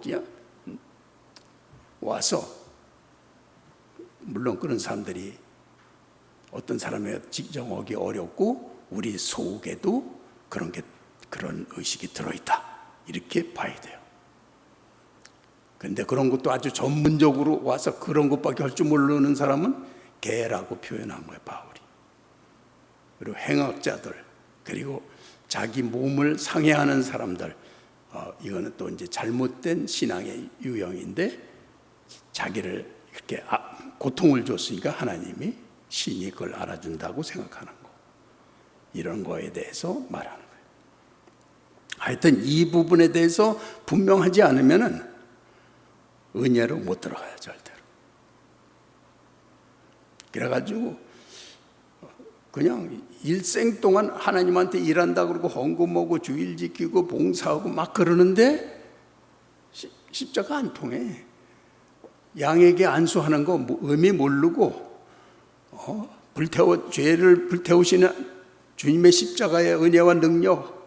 그냥 와서, 물론 그런 사람들이 어떤 사람의 지정하기 어렵고 우리 속에도 그런 의식이 들어있다 이렇게 봐야 돼요. 그런데 그런 것도 아주 전문적으로 와서 그런 것밖에 할 줄 모르는 사람은 개라고 표현한 거예요, 바울이. 그리고 행악자들, 그리고 자기 몸을 상해하는 사람들, 이거는 또 이제 잘못된 신앙의 유형인데 자기를 이렇게 고통을 줬으니까 하나님이 신이 그걸 알아준다고 생각하는 거. 이런 거에 대해서 말하는 거예요. 하여튼 이 부분에 대해서 분명하지 않으면 은혜로 못 들어가요, 절대로. 그래가지고 그냥 일생 동안 하나님한테 일한다 그러고 헌금하고 주일 지키고 봉사하고 막 그러는데 십자가 안 통해. 양에게 안수하는 거 의미 모르고 죄를 불태우시는 주님의 십자가의 은혜와 능력,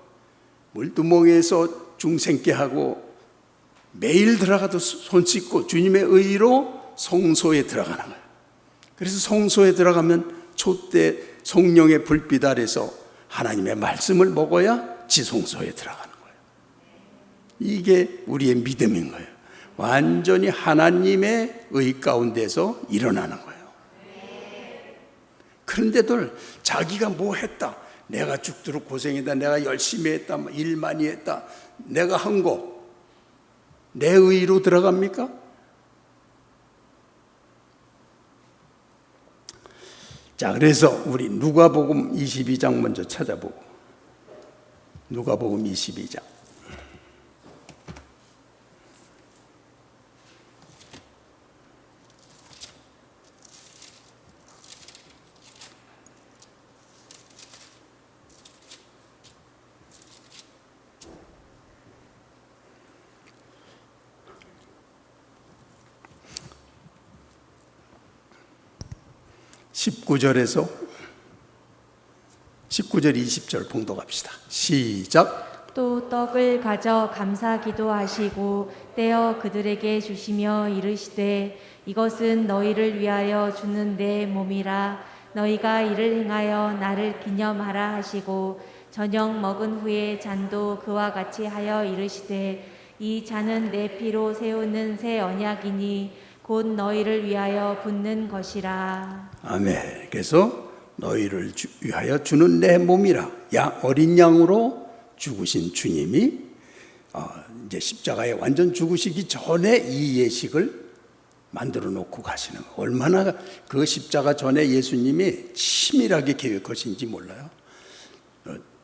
물두멍에서 중생케 하고 매일 들어가도 손 씻고 주님의 의로 성소에 들어가는 거예요. 그래서 성소에 들어가면 촛대 성령의 불빛 아래서 하나님의 말씀을 먹어야 지성소에 들어가는 거예요. 이게 우리의 믿음인 거예요. 완전히 하나님의 의 가운데서 일어나는 거예요. 그런데도 자기가 뭐 했다, 내가 죽도록 고생했다, 내가 열심히 했다, 일 많이 했다, 내가 한 거 내 의로 들어갑니까? 자, 그래서 우리 누가복음 22장 먼저 찾아보고, 누가복음 22장 19절에서 19절 20절 봉독합시다. 시작. 또 떡을 가져 감사 기도하시고 떼어 그들에게 주시며 이르시되 이것은 너희를 위하여 주는 내 몸이라. 너희가 이를 행하여 나를 기념하라 하시고 저녁 먹은 후에 잔도 그와 같이 하여 이르시되 이 잔은 내 피로 세우는 새 언약이니 곧 너희를 위하여 붓는 것이라. 아멘. 그래서 너희를 위하여 주는 내 몸이라. 어린 양으로 죽으신 주님이 이제 십자가에 완전 죽으시기 전에 이 예식을 만들어 놓고 가시는 거예요. 얼마나 그 십자가 전에 예수님이 치밀하게 계획하신지 몰라요.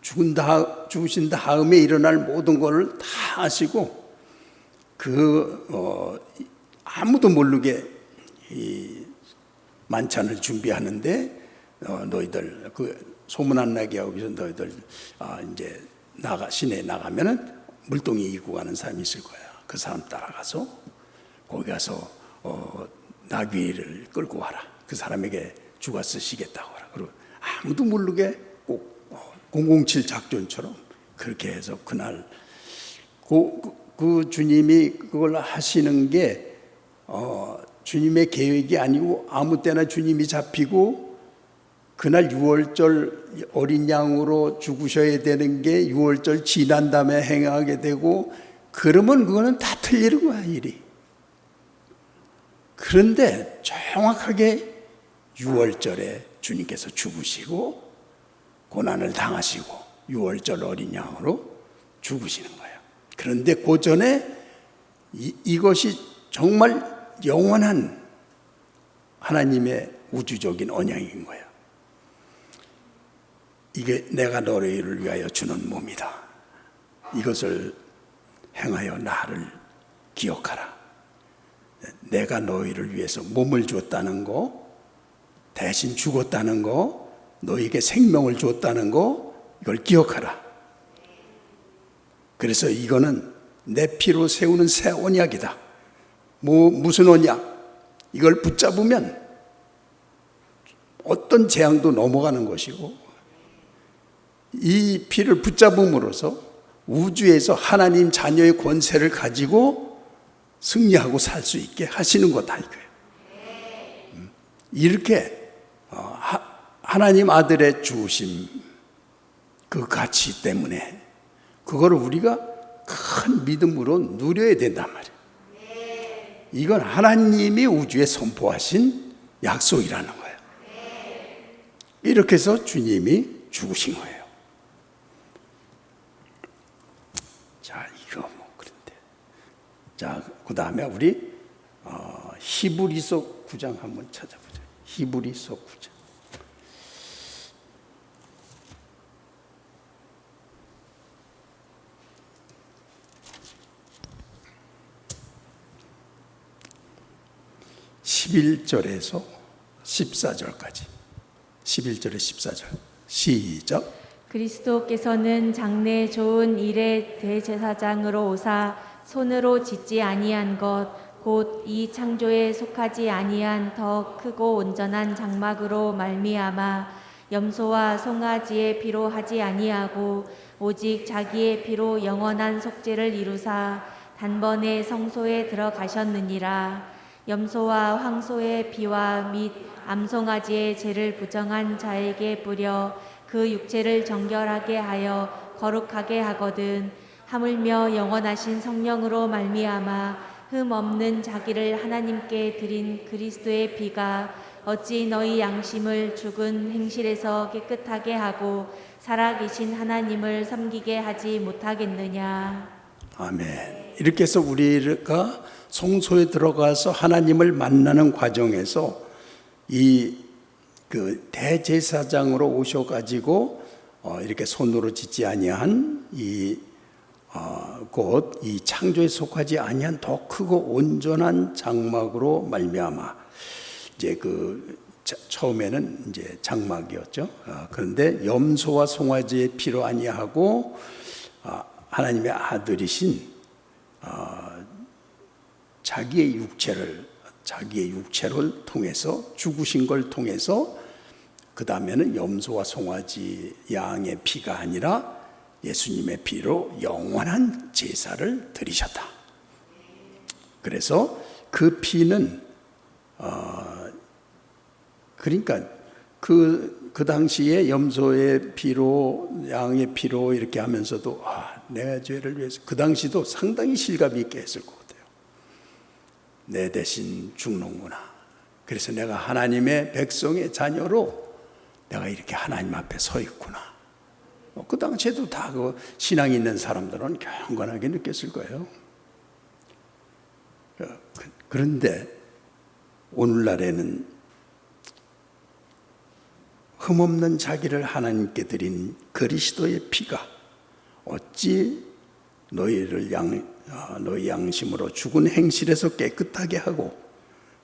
죽으신 다음에 일어날 모든 것을 다 하시고 아무도 모르게 이 만찬을 준비하는데 너희들 소문 안 나게 하기 위해서 너희들 이제 시내에 나가면은 물동이 이고 가는 사람이 있을 거야. 그 사람 따라가서 거기 가서 나귀를 끌고 와라. 그 사람에게 주가 쓰시겠다고 하라. 그리고 아무도 모르게 꼭 007 작전처럼 그렇게 해서 그날 그 주님이 그걸 하시는 게 주님의 계획이 아니고 아무 때나 주님이 잡히고 그날 6월절 어린 양으로 죽으셔야 되는 게 6월절 지난 다음에 행하게 되고 그러면 그거는 다 틀리는 거야, 일이. 그런데 정확하게 6월절에 주님께서 죽으시고 고난을 당하시고 6월절 어린 양으로 죽으시는 거예요. 그런데 그 전에 이것이 정말 영원한 하나님의 우주적인 언약인 거예요. 이게 내가 너희를 위하여 주는 몸이다. 이것을 행하여 나를 기억하라. 내가 너희를 위해서 몸을 줬다는 거, 대신 죽었다는 거, 너희에게 생명을 줬다는 거, 이걸 기억하라. 그래서 이거는 내 피로 세우는 새 언약이다. 무슨 언약? 이걸 붙잡으면 어떤 재앙도 넘어가는 것이고 이 피를 붙잡음으로써 우주에서 하나님 자녀의 권세를 가지고 승리하고 살 수 있게 하시는 거다 이거예요. 이렇게 하나님 아들의 주심 그 가치 때문에 그거를 우리가 큰 믿음으로 누려야 된단 말이에요. 이건 하나님이 우주에 선포하신 약속이라는 거예요. 이렇게 해서 주님이 죽으신 거예요. 자, 이거 그런데. 자, 그 다음에 우리 히브리서 9장 한번 찾아보자. 히브리서 9장. 11절에서 14절까지. 11절에 14절. 시작. 그리스도께서는 장래 좋은 일의 대제사장으로 오사 손으로 짓지 아니한 것 곧 이 창조에 속하지 아니한 더 크고 온전한 장막으로 말미암아 염소와 송아지의 피로 하지 아니하고 오직 자기의 피로 영원한 속죄를 이루사 단번에 성소에 들어가셨느니라. 염소와 황소의 피와 및 암송아지의 죄를 부정한 자에게 뿌려 그 육체를 정결하게 하여 거룩하게 하거든. 하물며 영원하신 성령으로 말미암아 흠 없는 자기를 하나님께 드린 그리스도의 피가 어찌 너희 양심을 죽은 행실에서 깨끗하게 하고 살아계신 하나님을 섬기게 하지 못하겠느냐. 아멘. 이렇게 해서 우리가 성소에 들어가서 하나님을 만나는 과정에서 이 그 대제사장으로 오셔가지고 이렇게 손으로 짓지 아니한 곧 이 창조에 속하지 아니한 더 크고 온전한 장막으로 말미암아 이제 처음에는 이제 장막이었죠. 그런데 염소와 송아지의 피로 아니하고 하나님의 아들이신 자기의 육체를 통해서 죽으신 걸 통해서 그 다음에는 염소와 송아지 양의 피가 아니라 예수님의 피로 영원한 제사를 드리셨다. 그래서 그 피는 그러니까 그 당시에 염소의 피로 양의 피로 이렇게 하면서도 내 죄를 위해서 그 당시도 상당히 실감 있게 했을 것 같아요. 내 대신 죽는구나. 그래서 내가 하나님의 백성의 자녀로 내가 이렇게 하나님 앞에 서 있구나. 그 당시에도 다 그 신앙이 있는 사람들은 경건하게 느꼈을 거예요. 그런데 오늘날에는 흠없는 자기를 하나님께 드린 그리스도의 피가 어찌 너희 양심으로 죽은 행실에서 깨끗하게 하고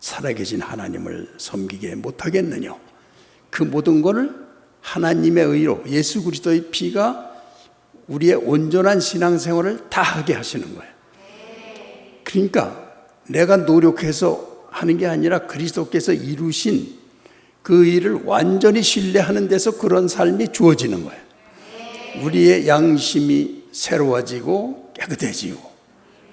살아계신 하나님을 섬기게 못하겠느냐. 그 모든 것을 하나님의 의로 예수 그리스도의 피가 우리의 온전한 신앙생활을 다 하게 하시는 거예요. 그러니까 내가 노력해서 하는 게 아니라 그리스도께서 이루신 그 일을 완전히 신뢰하는 데서 그런 삶이 주어지는 거예요. 우리의 양심이 새로워지고 깨끗해지고.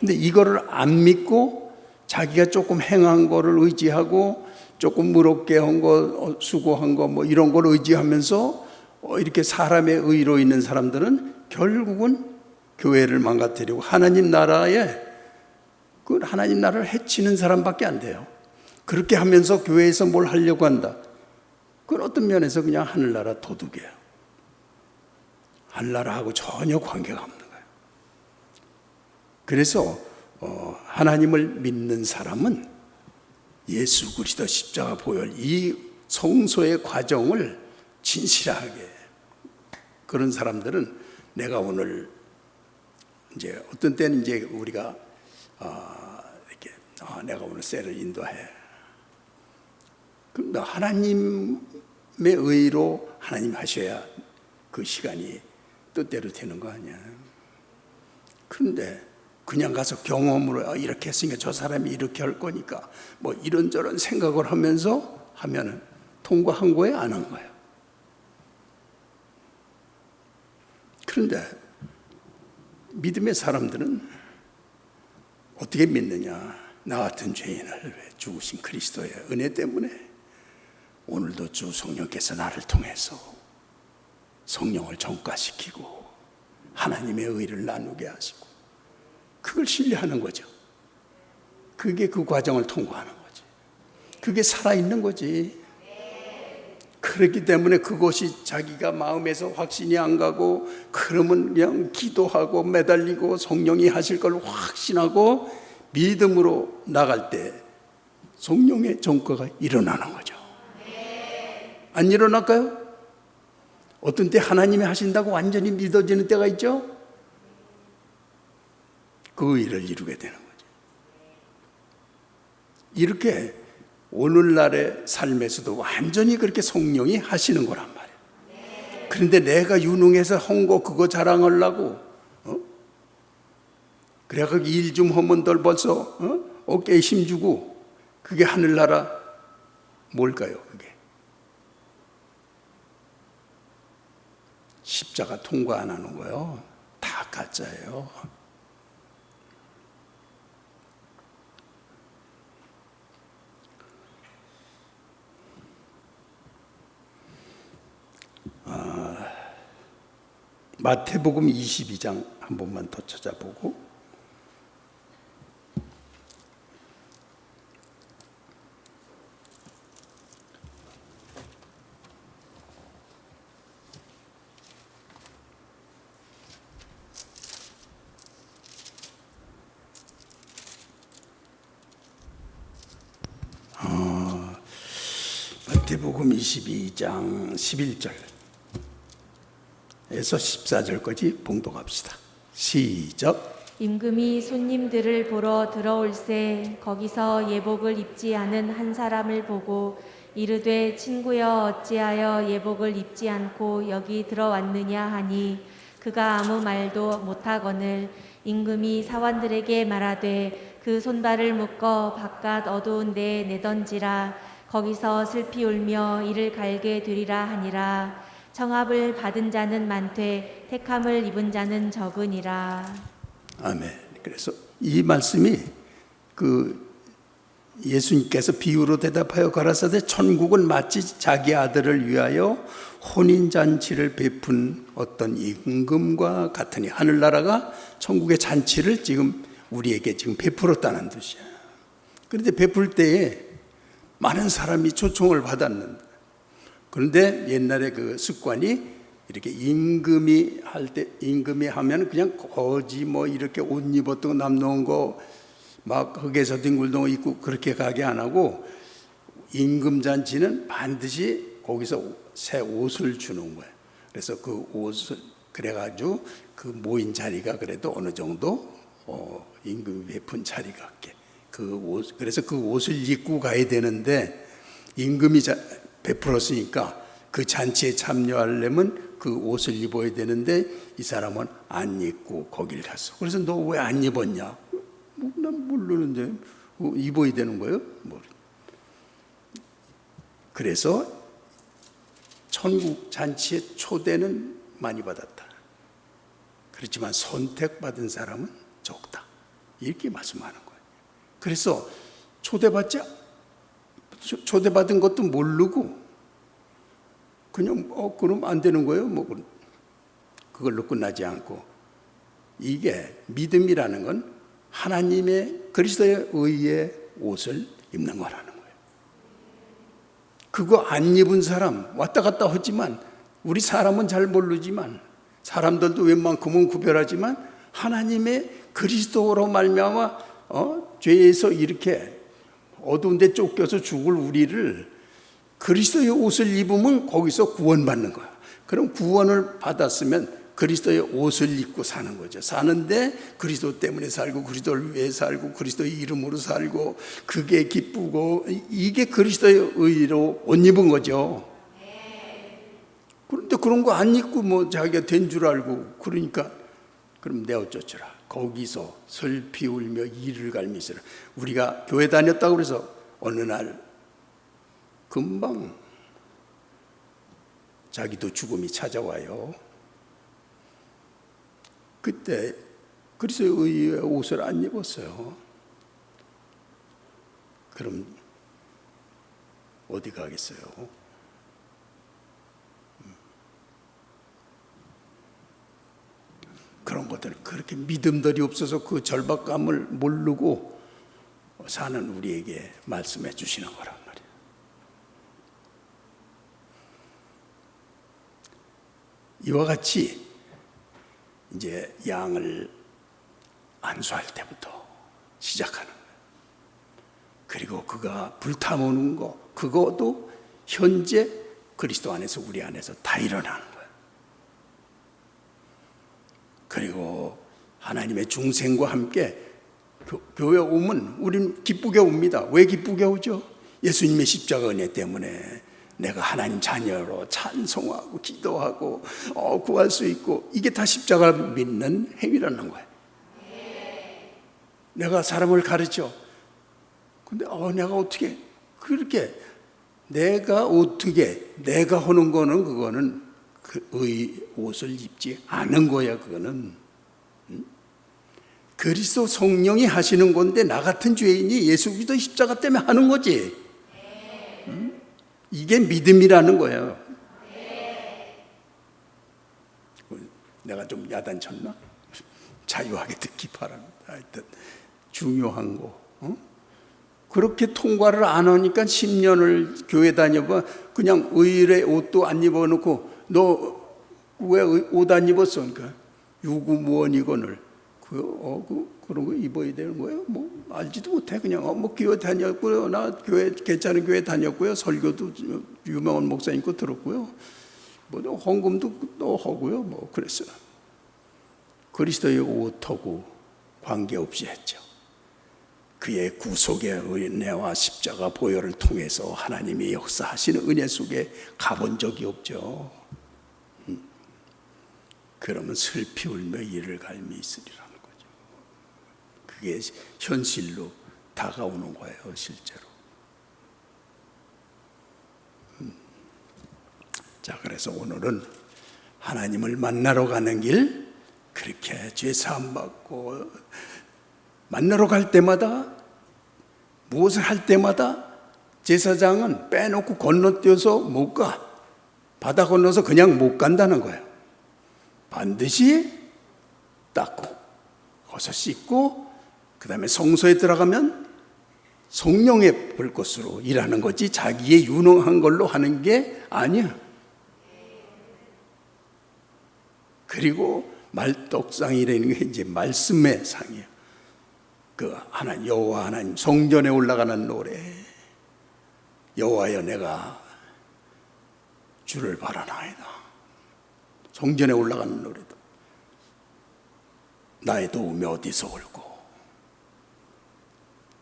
근데 이거를 안 믿고 자기가 조금 행한 거를 의지하고 조금 무겁게 한 거, 수고한 거 뭐 이런 걸 의지하면서 이렇게 사람의 의로 있는 사람들은 결국은 교회를 망가뜨리고 하나님 나라를 해치는 사람밖에 안 돼요. 그렇게 하면서 교회에서 뭘 하려고 한다. 그건 어떤 면에서 그냥 하늘나라 도둑이에요. 하늘나라하고 전혀 관계가 없는 거예요. 그래서 하나님을 믿는 사람은 예수 그리스도 십자가 보혈 이 성소의 과정을 진실하게 그런 사람들은 내가 오늘 이제 어떤 때는 이제 우리가 이렇게 내가 오늘 셀을 인도해. 그럼 하나님의 의로 하나님 하셔야 그 시간이 뜻대로 되는 거 아니야. 그런데 그냥 가서 경험으로 이렇게 했으니까 저 사람이 이렇게 할 거니까 뭐 이런저런 생각을 하면서 하면은 통과한 거예요, 안 한 거예요? 그런데 믿음의 사람들은 어떻게 믿느냐? 나 같은 죄인을 죽으신 그리스도의 은혜 때문에 오늘도 주 성령께서 나를 통해서 성령을 전가시키고 하나님의 의를 나누게 하시고 그걸 신뢰하는 거죠. 그게 그 과정을 통과하는 거지. 그게 살아있는 거지. 그렇기 때문에 그것이 자기가 마음에서 확신이 안 가고 그러면 그냥 기도하고 매달리고 성령이 하실 걸 확신하고 믿음으로 나갈 때 성령의 전과가 일어나는 거죠. 안 일어날까요? 어떤 때 하나님이 하신다고 완전히 믿어지는 때가 있죠. 그 일을 이루게 되는 거죠. 이렇게 오늘날의 삶에서도 완전히 그렇게 성령이 하시는 거란 말이에요. 그런데 내가 유능해서 한 거 그거 자랑하려고 그래 그 일 좀 하면 벌써 어깨에 힘주고 그게 하늘나라 뭘까요? 그게 십자가 통과 안 하는 거예요. 다 가짜예요. 마태복음 22장 한 번만 더 찾아보고 마태복음 22장 11절에서 14절까지 봉독합시다. 시작. 임금이 손님들을 보러 들어올새 거기서 예복을 입지 않은 한 사람을 보고 이르되 친구여 어찌하여 예복을 입지 않고 여기 들어왔느냐 하니 그가 아무 말도 못하거늘 임금이 사원들에게 말하되 그 손발을 묶어 바깥 어두운 데에 내던지라 거기서 슬피 울며 이를 갈게 되리라 하니라. 청합을 받은 자는 많되 택함을 입은 자는 적으니라. 아멘. 그래서 이 말씀이 예수님께서 비유로 대답하여 가라사대 천국은 마치 자기 아들을 위하여 혼인잔치를 베푼 어떤 임금과 같으니 하늘나라가 천국의 잔치를 지금 우리에게 지금 베풀었다는 뜻이야. 그런데 베풀 때에 많은 사람이 초청을 받았는데 그런데 옛날에 그 습관이 이렇게 임금이 하면 그냥 거지 이렇게 옷 입었던 거 남놓은 거 막 흙에서 뒹굴덩 입고 그렇게 가게 안 하고 임금잔치는 반드시 거기서 새 옷을 주는 거예요. 그래서 그 옷을 그래가지고 그 모인 자리가 그래도 어느 정도 임금이 베푼 자리 같게 그래서 그 옷을 입고 가야 되는데 임금이 베풀었으니까 그 잔치에 참여하려면 그 옷을 입어야 되는데 이 사람은 안 입고 거길 갔어. 그래서 너 왜 안 입었냐? 난 모르는데 입어야 되는 거예요? 그래서 천국 잔치의 초대는 많이 받았다. 그렇지만 선택받은 사람은 적다. 이렇게 말씀하는 거예요. 그래서 초대받은 것도 모르고 그냥 그럼 안 되는 거예요. 그걸로 끝나지 않고 이게 믿음이라는 건 하나님의 그리스도의 의의 옷을 입는 거라는 거예요. 그거 안 입은 사람 왔다 갔다 하지만 우리 사람은 잘 모르지만 사람들도 웬만큼은 구별하지만 하나님의 그리스도로 말미암아 죄에서 이렇게 어두운 데 쫓겨서 죽을 우리를 그리스도의 옷을 입으면 거기서 구원받는 거야. 그럼 구원을 받았으면 그리스도의 옷을 입고 사는 거죠. 사는데 그리스도 때문에 살고 그리스도를 위해 살고 그리스도의 이름으로 살고 그게 기쁘고 이게 그리스도의 의로 옷 입은 거죠. 그런데 그런 거 안 입고 자기가 된 줄 알고 그러니까 그럼 내 어쩌라. 거기서 슬피 울며 이를 갈미시라. 우리가 교회 다녔다고 그래서 어느 날 금방 자기도 죽음이 찾아와요. 그때 그리스도의 옷을 안 입었어요. 그럼 어디 가겠어요? 그런 것들 그렇게 믿음들이 없어서 그 절박감을 모르고 사는 우리에게 말씀해 주시는 거란 말이에요. 이와 같이 이제 양을 안수할 때부터 시작하는 거예요. 그리고 그가 불타오는 거 그것도 현재 그리스도 안에서 우리 안에서 다 일어나는 거예요. 그리고 하나님의 중생과 함께 교회 오면 우리는 기쁘게 옵니다. 왜 기쁘게 오죠? 예수님의 십자가 은혜 때문에 내가 하나님 자녀로 찬송하고 기도하고 구할 수 있고, 이게 다 십자가를 믿는 행위라는 거예요. 내가 사람을 가르쳐. 근데 내가 어떻게 그렇게 내가 하는 거는 그거는 그의 옷을 입지 않은 거야. 그거는 그리스도 성령이 하시는 건데 나 같은 죄인이 예수 그리스도 십자가 때문에 하는 거지. 이게 믿음이라는 거예요. 내가 좀 야단쳤나? 자유하게 듣기 바랍니다. 하여튼 중요한 거. 그렇게 통과를 안 하니까 10년을 교회 다녀봐. 그냥 의례 옷도 안 입어놓고 너 왜 옷 안 입었어? 그러니까 유구무원이거늘 그런 거 입어야 되는 거예요? 뭐 알지도 못해. 그냥 뭐 교회 다녔고요. 나 교회 괜찮은 교회 다녔고요. 설교도 유명한 목사님 거 들었고요. 뭐 헌금도 또 하고요. 뭐 그랬어요. 그리스도의 옷하고 관계없이 했죠. 그의 구속의 은혜와 십자가 보혈을 통해서 하나님이 역사하시는 은혜 속에 가본 적이 없죠. 그러면 슬피 울며 이를 갈미 있으리라는 거죠. 그게 현실로 다가오는 거예요, 실제로. 자, 그래서 오늘은 하나님을 만나러 가는 길, 그렇게 죄 사함 받고 만나러 갈 때마다, 무엇을 할 때마다 제사장은 빼놓고 건너뛰어서 못 가. 바다 건너서 그냥 못 간다는 거예요. 반드시 닦고 거기서 씻고 그 다음에 성소에 들어가면 성령의 볼 것으로 일하는 거지 자기의 유능한 걸로 하는 게 아니야. 그리고 말떡상이라는 게 이제 말씀의 상이에요. 그 하나님, 여호와 하나님 성전에 올라가는 노래, 여호와여 내가 주를 바라나이다. 성전에 올라가는 노래도 나의 도움이 어디서 올고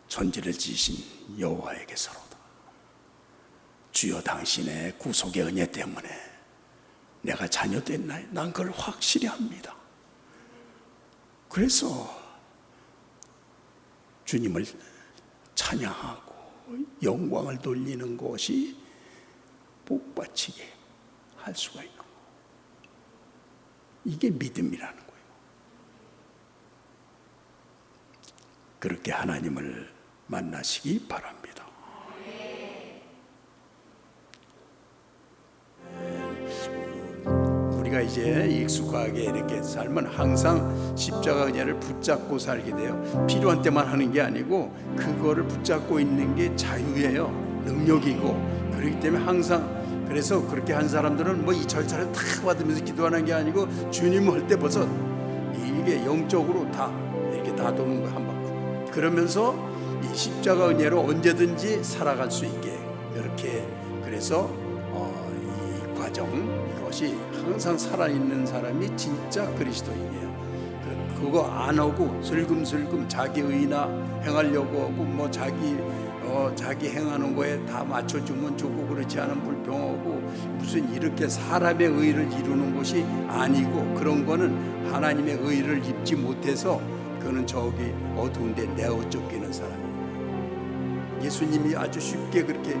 천지를 지으신 여호와에게서로다. 주여 당신의 구속의 은혜 때문에 내가 자녀 됐나요? 난 그걸 확실히 합니다. 그래서 주님을 찬양하고 영광을 돌리는 것이 복받치게 할 수가 있는 거예요. 이게 믿음이라는 거예요. 그렇게 하나님을 만나시기 바랍니다. 우리가 이제 익숙하게 이렇게 살면 항상 십자가 은혜를 붙잡고 살게 돼요. 필요한 때만 하는 게 아니고 그거를 붙잡고 있는 게 자유예요. 능력이고. 그렇기 때문에 항상, 그래서 그렇게 한 사람들은 뭐 이 절차를 다 받으면서 기도하는 게 아니고 주님 할 때 벌써 이게 영적으로 다 이렇게 다 도는 거 한 바퀴. 그러면서 이 십자가 은혜로 언제든지 살아갈 수 있게 그렇게. 그래서 이 과정, 이것이 항상 살아있는 사람이 진짜 그리스도인이에요. 그거 안 하고 슬금슬금 자기 의나 행하려고 하고 뭐 자기 행하는 거에 다 맞춰주면 좋고 그렇지 않은 불평하고 무슨 이렇게 사람의 의를 이루는 것이 아니고, 그런 거는 하나님의 의를 입지 못해서 그거는 저기 어두운데 내어 쫓기는 사람이에요. 예수님이 아주 쉽게 그렇게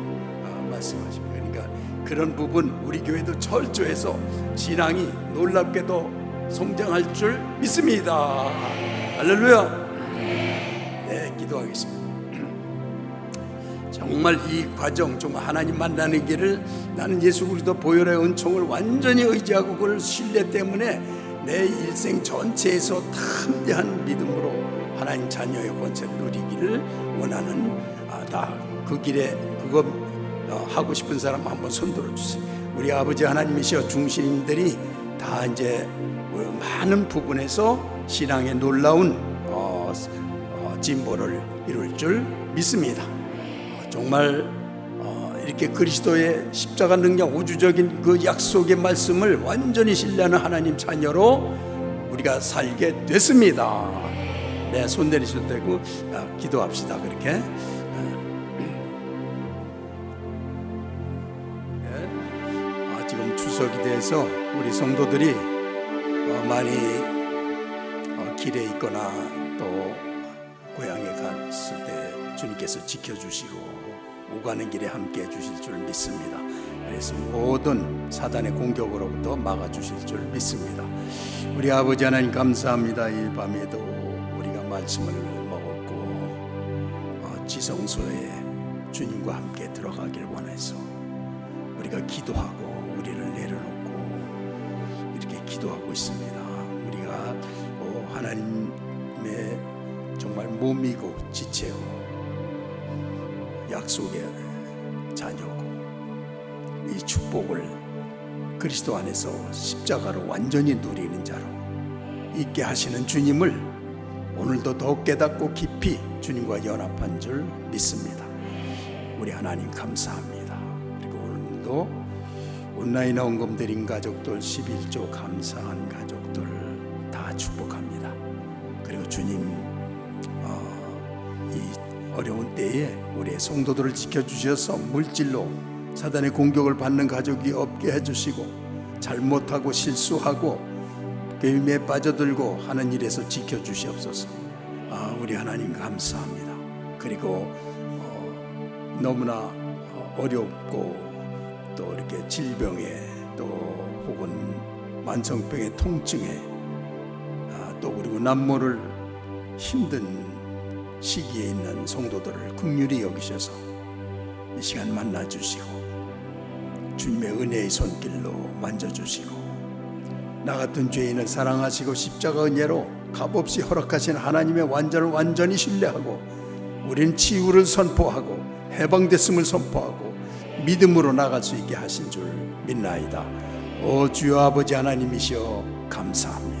말씀하십니다. 그러니까 그런 부분 우리 교회도 철저해서 신앙이 놀랍게도 성장할 줄 믿습니다. 할렐루야. 네, 기도하겠습니다. 정말 이 과정, 정말 하나님 만나는 길을 나는 예수 그리스도 보혈의 은총을 완전히 의지하고 그걸 신뢰 때문에 내 일생 전체에서 담대한 믿음으로 하나님 자녀의 권세를 누리기를 원하는 다 그 길에 그거 하고 싶은 사람 한번 손 들어주세요. 우리 아버지 하나님이시여, 중신들이 다 이제 많은 부분에서 신앙의 놀라운 진보를 이룰 줄 믿습니다. 정말 이렇게 그리스도의 십자가 능력, 우주적인 그 약속의 말씀을 완전히 신뢰하는 하나님 자녀로 우리가 살게 됐습니다. 네, 손 내리셔도 되고 기도합시다. 그렇게 추석이 돼서 우리 성도들이 많이 길에 있거나 또 고향에 갔을 때 주님께서 지켜주시고 오가는 길에 함께 해주실 줄 믿습니다. 그래서 모든 사단의 공격으로부터 막아주실 줄 믿습니다. 우리 아버지 하나님 감사합니다. 이 밤에도 우리가 말씀을 먹었고 지성소에 주님과 함께 들어가길 원해서 우리가 기도하고 우리를 내려놓고 이렇게 기도하고 있습니다. 우리가 하나님의 정말 몸이고 지체고 약속의 자녀고 이 축복을 그리스도 안에서 십자가로 완전히 누리는 자로 있게 하시는 주님을 오늘도 더욱 깨닫고 깊이 주님과 연합한 줄 믿습니다. 우리 하나님 감사합니다. 그리고 오늘도 온라인 헌금 드린 가족들 11조 감사한 가족들 다 축복합니다. 그리고 주님 이 어려운 때에 우리의 성도들을 지켜주셔서 물질로 사단의 공격을 받는 가족이 없게 해주시고 잘못하고 실수하고 게임에 빠져들고 하는 일에서 지켜주시옵소서. 우리 하나님 감사합니다. 그리고 너무나 어렵고 또 이렇게 질병에 또 혹은 만성병의 통증에 또 그리고 남모를 힘든 시기에 있는 성도들을 긍휼히 여기셔서 이 시간 만나주시고 주님의 은혜의 손길로 만져주시고 나 같은 죄인을 사랑하시고 십자가 은혜로 값없이 허락하신 하나님의 완전을 완전히 신뢰하고 우리는 치유를 선포하고 해방됐음을 선포하고 믿음으로 나갈 수 있게 하신 줄 믿나이다. 오 주여 아버지 하나님이시여 감사합니다.